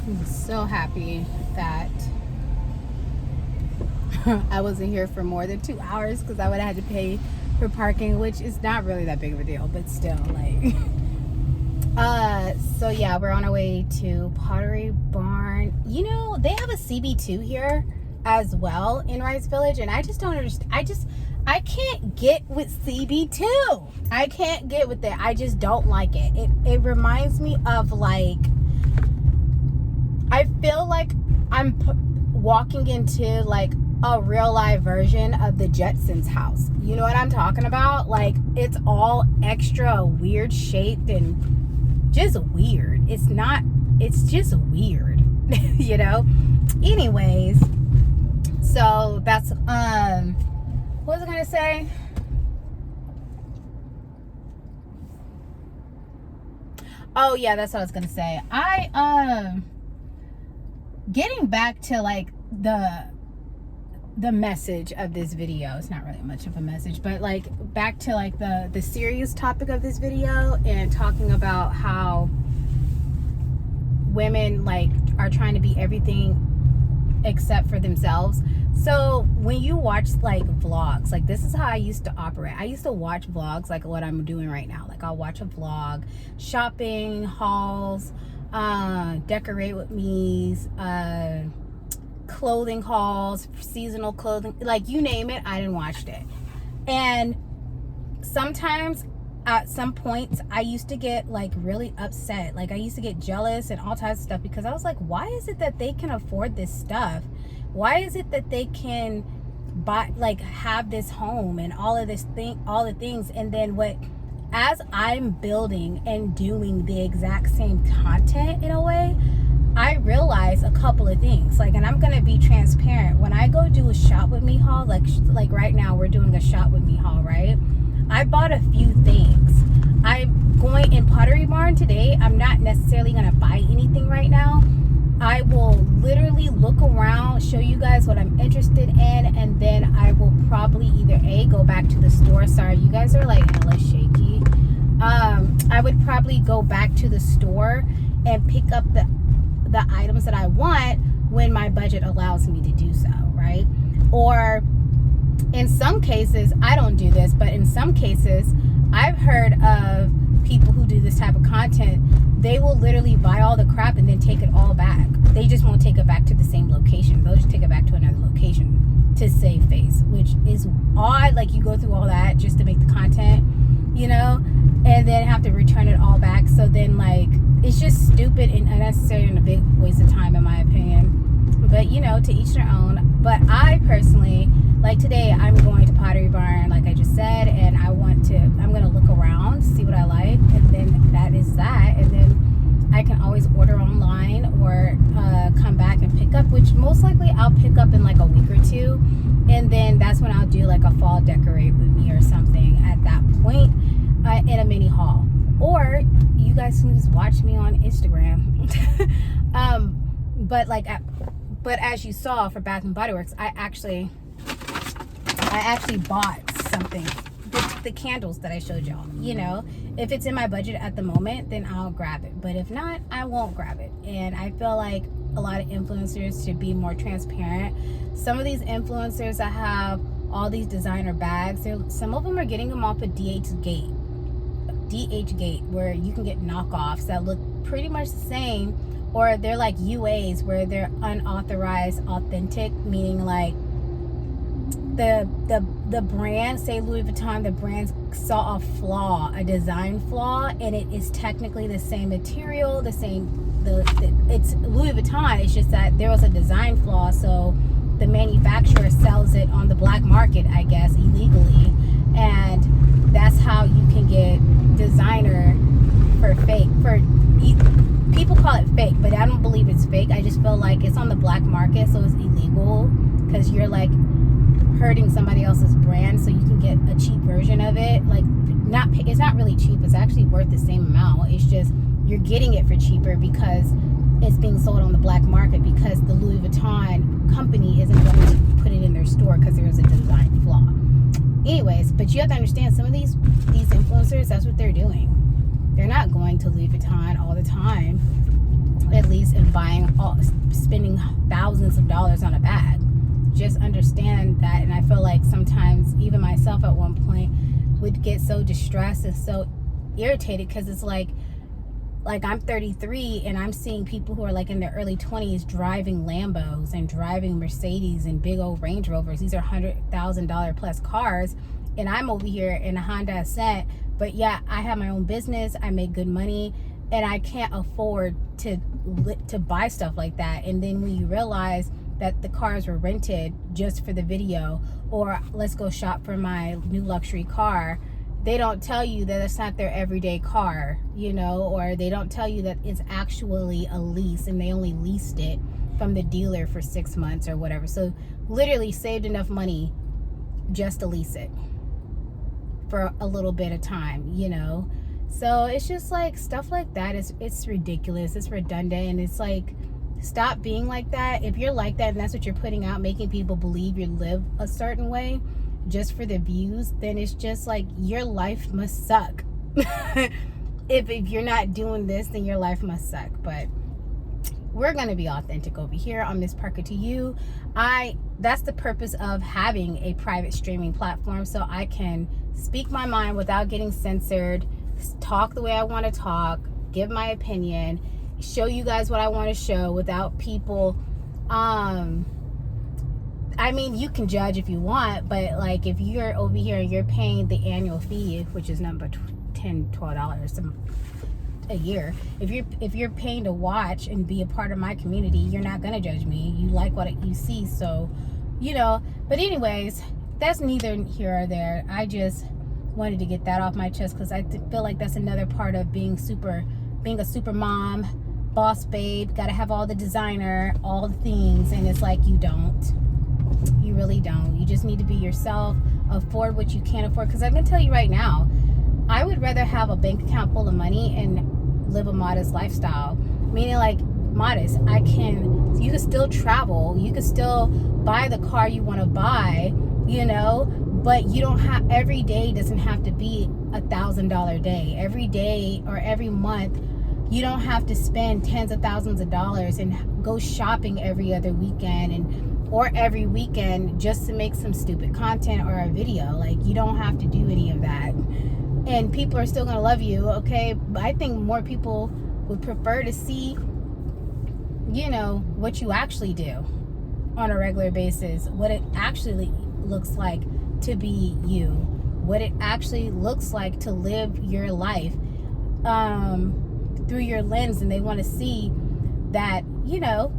I'm so happy that I wasn't here for more than 2 hours because I would have had to pay for parking, which is not really that big of a deal, but still, like. So yeah, we're on our way to Pottery Barn. You know, they have a CB2 here as well in Rice Village, and I just don't understand. I can't get with CB2. I can't get with it. I just don't like it. It reminds me of, like, I feel like I'm walking into like a real life version of the Jetsons house. You know what I'm talking about? Like, it's all extra weird shaped and just weird. It's just weird. You know? Anyways, so that's what was I gonna say? Oh yeah, that's what I was gonna say. Getting back to like the message of this video. It's not really much of a message, but like back to like the serious topic of this video, and talking about how women like are trying to be everything except for themselves. So when you watch like vlogs, like this is how I used to operate. I used to watch vlogs like what I'm doing right now. Like I'll watch a vlog, shopping, hauls, decorate with me's, clothing hauls, seasonal clothing, like you name it, I done watched it. And sometimes at some points I used to get like really upset. Like I used to get jealous and all types of stuff, because I was like, why is it that they can afford this stuff? Why is it that they can buy, like have this home and all of this thing, all the things, and then as I'm building and doing the exact same content in a way, I realize a couple of things. Like, and I'm gonna be transparent. When I go do a shop with me haul, like right now we're doing a shop with me haul, right? I bought a few things. I'm going in Pottery Barn today. I'm not necessarily gonna buy anything right now. I will literally look around, show you guys what I'm interested in, and then I will probably either go back to the store. Sorry, you guys are like hella shaky. I would probably go back to the store and pick up the items that I want when my budget allows me to do so, right? Or in some cases, I don't do this, but in some cases, I've heard of people who do this type of content. They will literally buy all the crap and then take it all back. They just won't take it back to the same location. They'll just take it back to another location to save face, which is odd. Like, you go through all that just to make the content, you know, and then have to return it all back. So then, like, it's just stupid and unnecessary and a big waste of time, in my opinion. But, you know, to each their own. But I personally, like today, I'm going to Pottery Barn, like I just said, and I'm going to look around, see what I like, and then that is that. And then I can always order online or come back and pick up, which most likely I'll pick up in like a week or two. And then that's when I'll do like a fall decorate with me or something at that point in a mini haul. Or you guys can just watch me on Instagram. But as you saw for Bath and Body Works, I actually bought something. The candles that I showed y'all. You know, if it's in my budget at the moment, then I'll grab it. But if not, I won't grab it. And I feel like a lot of influencers should be more transparent. Some of these influencers that have all these designer bags, some of them are getting them off of DH Gate, where you can get knockoffs that look pretty much the same, or they're like UAs, where they're unauthorized authentic, meaning like the brand, say Louis Vuitton, the brand saw a design flaw, and it is technically the same material, it's Louis Vuitton. It's just that there was a design flaw, so the manufacturer sells it on the black market, I guess, illegally, and that's how you can get designer for fake. People call it fake, but I don't believe it's fake. I just feel like it's on the black market, so it's illegal, because you're like hurting somebody else's brand, so you can get a cheap version of it. Like, it's not really cheap. It's actually worth the same amount. It's just you're getting it for cheaper because it's being sold on the black market, because the Louis Vuitton company isn't going to put it in their store because there was a design flaw. Anyways, but you have to understand, some of these influencers, that's what they're doing. They're not going to Louis Vuitton all the time. at least in spending thousands of dollars on a bag. Just understand that. And I feel like sometimes even myself at one point would get so distressed and so irritated, because it's like I'm 33 and I'm seeing people who are like in their early 20s driving Lambos and driving Mercedes and big old Range Rovers. These are $100,000 plus cars, and I'm over here in a Honda Ascent. But yeah, I have my own business, I make good money, and I can't afford to buy stuff like that. And then when you realize that the cars were rented just for the video, or let's go shop for my new luxury car, they don't tell you that it's not their everyday car, you know, or they don't tell you that it's actually a lease and they only leased it from the dealer for 6 months or whatever. So literally saved enough money just to lease it for a little bit of time, you know. So it's just like stuff like that. It's ridiculous, it's redundant, and it's like, stop being like that. If you're like that and that's what you're putting out, making people believe you live a certain way just for the views, then it's just like your life must suck. if you're not doing this, then your life must suck. But we're gonna be authentic over here on Miss Parker to You. That's the purpose of having a private streaming platform, so I can speak my mind without getting censored, talk the way I want to talk, give my opinion, show you guys what I want to show without people I mean, you can judge if you want, but like if you're over here and you're paying the annual fee, which is number $10-12 a year, if you're paying to watch and be a part of my community, you're not gonna judge me. You like what you see, so you know. But anyways, that's neither here or there. I just wanted to get that off my chest, because I feel like that's another part of being a super mom, boss babe. Gotta have all the designer, all the things, and it's like you don't. You really don't. You just need to be yourself, afford what you can afford. Because I'm gonna tell you right now, I would rather have a bank account full of money and live a modest lifestyle. Meaning, like, modest. You can still travel, you can still buy the car you want to buy, you know, but you don't have, every day doesn't have to be $1,000 day. Every day or every month, you don't have to spend tens of thousands of dollars and go shopping every other weekend or every weekend just to make some stupid content or a video. Like, you don't have to do any of that, and people are still gonna love you, okay? But I think more people would prefer to see, you know, what you actually do on a regular basis, what it actually looks like to be you, what it actually looks like to live your life through your lens. And they want to see that, you know,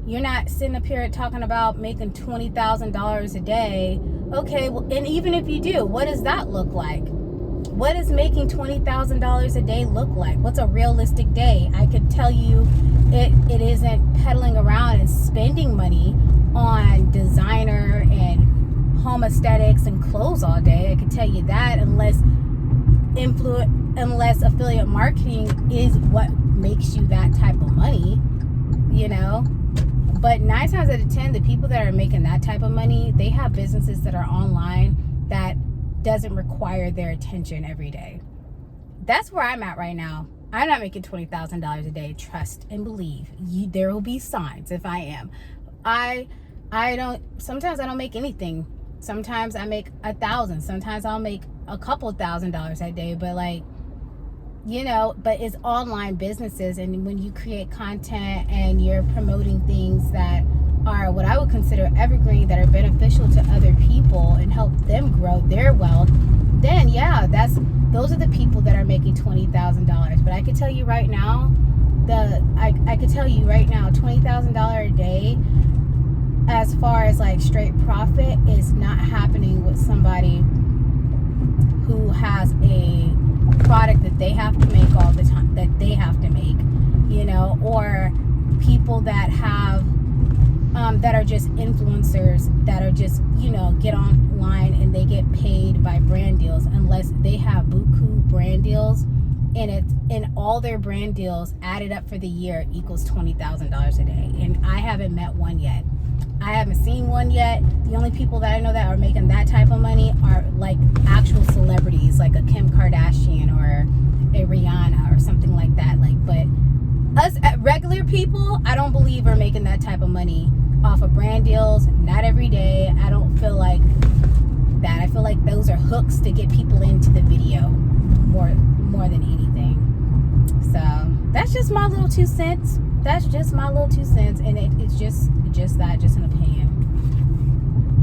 you're not sitting up here talking about making $20,000 a day. Okay, well, and even if you do, what does that look like? What does making $20,000 a day look like? What's a realistic day? I could tell you it isn't peddling around and spending money on designer and home aesthetics and clothes all day. I could tell you that, unless affiliate marketing is what makes you that type of money, you know. But 9 times out of 10, the people that are making that type of money, they have businesses that are online that doesn't require their attention every day. That's where I'm at right now. I'm not making $20,000 a day. Trust and believe. There will be signs if I am. Sometimes I don't make anything. Sometimes I make $1,000. Sometimes I'll make a couple $1,000s a day. But like, you know, but it's online businesses, and when you create content and you're promoting things that are what I would consider evergreen, that are beneficial to other people and help them grow their wealth, then yeah, those are the people that are making $20,000. But I could tell you right now, $20,000 a day, as far as like straight profit, is not happening with somebody who has a product that they have to make all the time, that they have to make, you know, or people that have that are just influencers, that are just, you know, get online and they get paid by brand deals, unless they have buku brand deals, and all their brand deals added up for the year equals $20,000 a day. And I haven't met one yet. I haven't seen one yet. The only people that I know that are making that type of money are like actual celebrities, like a Kim Kardashian or a Rihanna or something like that. Like, but us regular people, I don't believe we're making that type of money off of brand deals. Not every day. I don't feel like that. I feel like those are hooks to get people into the video more than anything. So that's just my little 2 cents. That's just my little 2 cents, and it's just an opinion.